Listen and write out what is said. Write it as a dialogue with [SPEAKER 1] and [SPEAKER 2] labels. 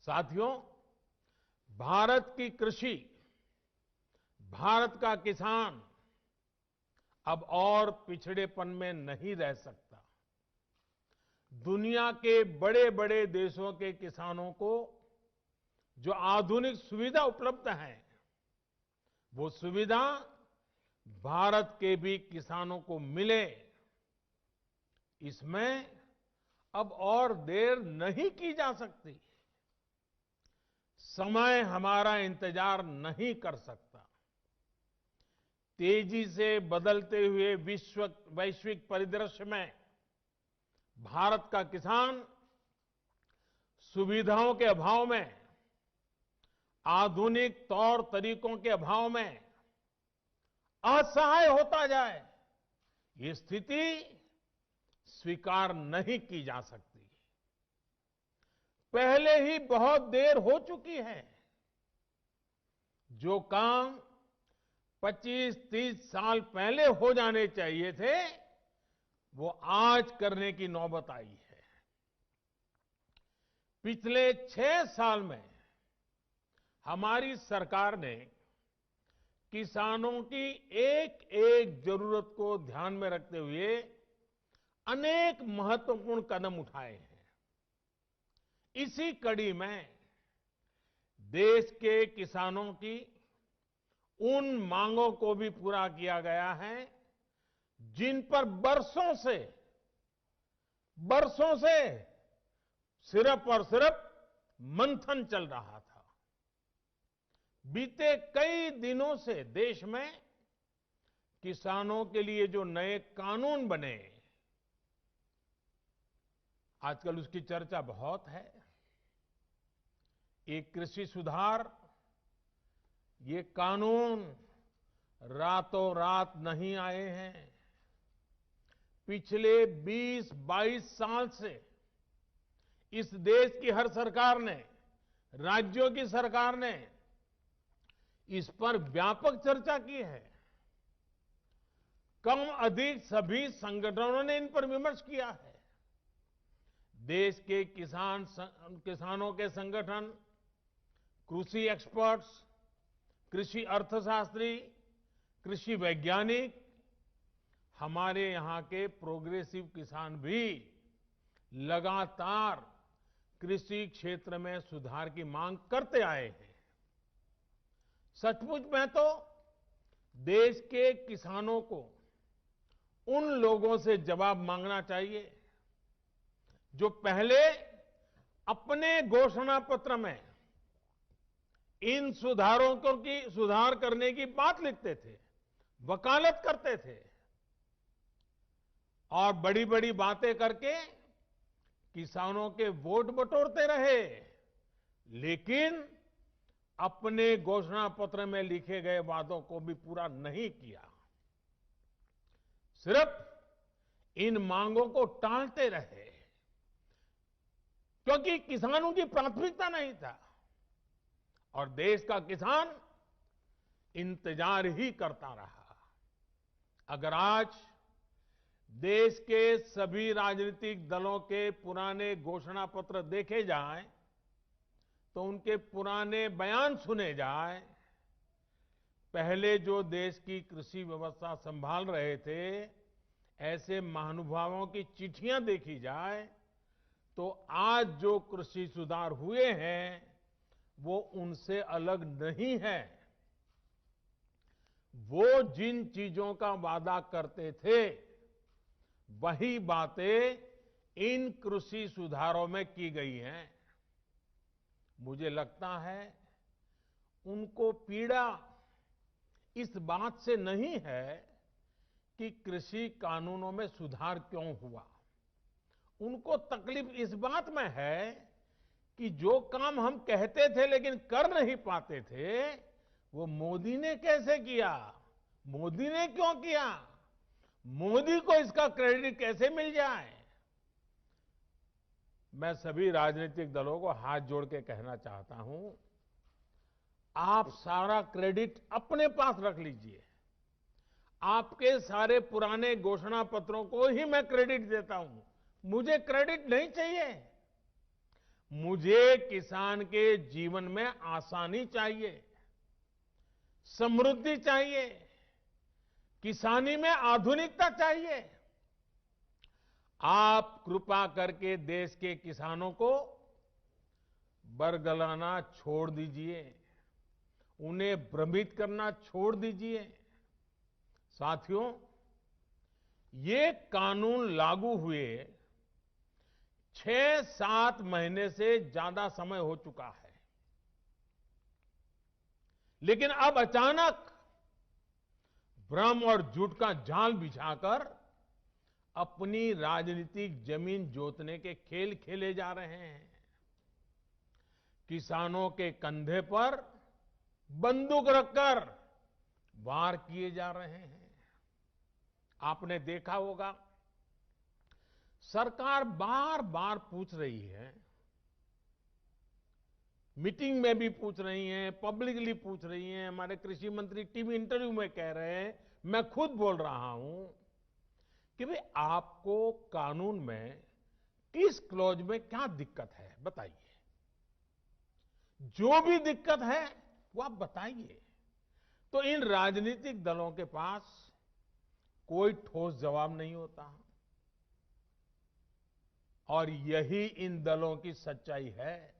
[SPEAKER 1] साथियों, भारत की कृषि, भारत का किसान अब और पिछड़ेपन में नहीं रह सकता। दुनिया के बड़े बड़े देशों के किसानों को जो आधुनिक सुविधा उपलब्ध है, वो सुविधा भारत के भी किसानों को मिले, इसमें अब और देर नहीं की जा सकती। समय हमारा इंतजार नहीं कर सकता। तेजी से बदलते हुए वैश्विक परिदृश्य में भारत का किसान सुविधाओं के अभाव में, आधुनिक तौर तरीकों के अभाव में असहाय होता जाए, ये स्थिति स्वीकार नहीं की जा सकती। पहले ही बहुत देर हो चुकी है। जो काम 25-30 साल पहले हो जाने चाहिए थे, वो आज करने की नौबत आई है। पिछले 6 साल में हमारी सरकार ने किसानों की एक एक जरूरत को ध्यान में रखते हुए अनेक महत्वपूर्ण कदम उठाए हैं। इसी कड़ी में देश के किसानों की उन मांगों को भी पूरा किया गया है जिन पर बरसों से सिर्फ और सिर्फ मंथन चल रहा था। बीते कई दिनों से देश में किसानों के लिए जो नए कानून बने, आजकल उसकी चर्चा बहुत है। ये कृषि सुधार, ये कानून रातों रात नहीं आए हैं। पिछले 20-22 साल से इस देश की हर सरकार ने, राज्यों की सरकार ने इस पर व्यापक चर्चा की है। कम अधिक सभी संगठनों ने इन पर विमर्श किया है। देश के किसानों के संगठन, कृषि एक्सपर्ट्स, कृषि अर्थशास्त्री, कृषि वैज्ञानिक, हमारे यहां के प्रोग्रेसिव किसान भी लगातार कृषि क्षेत्र में सुधार की मांग करते आए हैं। सचमुच में तो देश के किसानों को उन लोगों से जवाब मांगना चाहिए जो पहले अपने घोषणा पत्र में इन सुधार करने की बात लिखते थे, वकालत करते थे और बड़ी बड़ी बातें करके किसानों के वोट बटोरते रहे, लेकिन अपने घोषणा पत्र में लिखे गए वादों को भी पूरा नहीं किया। सिर्फ इन मांगों को टालते रहे क्योंकि किसानों की प्राथमिकता नहीं था और देश का किसान इंतजार ही करता रहा। अगर आज देश के सभी राजनीतिक दलों के पुराने घोषणा पत्र देखे जाएं, तो उनके पुराने बयान सुने जाएं, पहले जो देश की कृषि व्यवस्था संभाल रहे थे, ऐसे महानुभावों की चिट्ठियां देखी जाए, तो आज जो कृषि सुधार हुए हैं वो उनसे अलग नहीं है। वो जिन चीजों का वादा करते थे, वही बातें इन कृषि सुधारों में की गई हैं। मुझे लगता है उनको पीड़ा इस बात से नहीं है कि कृषि कानूनों में सुधार क्यों हुआ। उनको तकलीफ इस बात में है कि जो काम हम कहते थे लेकिन कर नहीं पाते थे, वो मोदी ने कैसे किया, मोदी ने क्यों किया, मोदी को इसका क्रेडिट कैसे मिल जाए। मैं सभी राजनीतिक दलों को हाथ जोड़ के कहना चाहता हूं, आप सारा क्रेडिट अपने पास रख लीजिए। आपके सारे पुराने घोषणा पत्रों को ही मैं क्रेडिट देता हूं। मुझे क्रेडिट नहीं चाहिए। मुझे किसान के जीवन में आसानी चाहिए, समृद्धि चाहिए, किसानी में आधुनिकता चाहिए। आप कृपा करके देश के किसानों को बरगलाना छोड़ दीजिए, उन्हें भ्रमित करना छोड़ दीजिए। साथियों, ये कानून लागू हुए 6-7 महीने से ज्यादा समय हो चुका है, लेकिन अब अचानक भ्रम और झूठ का जाल बिछाकर अपनी राजनीतिक जमीन जोतने के खेल खेले जा रहे हैं। किसानों के कंधे पर बंदूक रखकर वार किए जा रहे हैं। आपने देखा होगा, सरकार बार बार पूछ रही है, मीटिंग में भी पूछ रही हैं, पब्लिकली पूछ रही हैं। हमारे कृषि मंत्री टीवी इंटरव्यू में कह रहे हैं, मैं खुद बोल रहा हूं कि भाई आपको कानून में किस क्लॉज में क्या दिक्कत है, बताइए। जो भी दिक्कत है वो आप बताइए। तो इन राजनीतिक दलों के पास कोई ठोस जवाब नहीं होता। और यही इन दलों की सच्चाई है।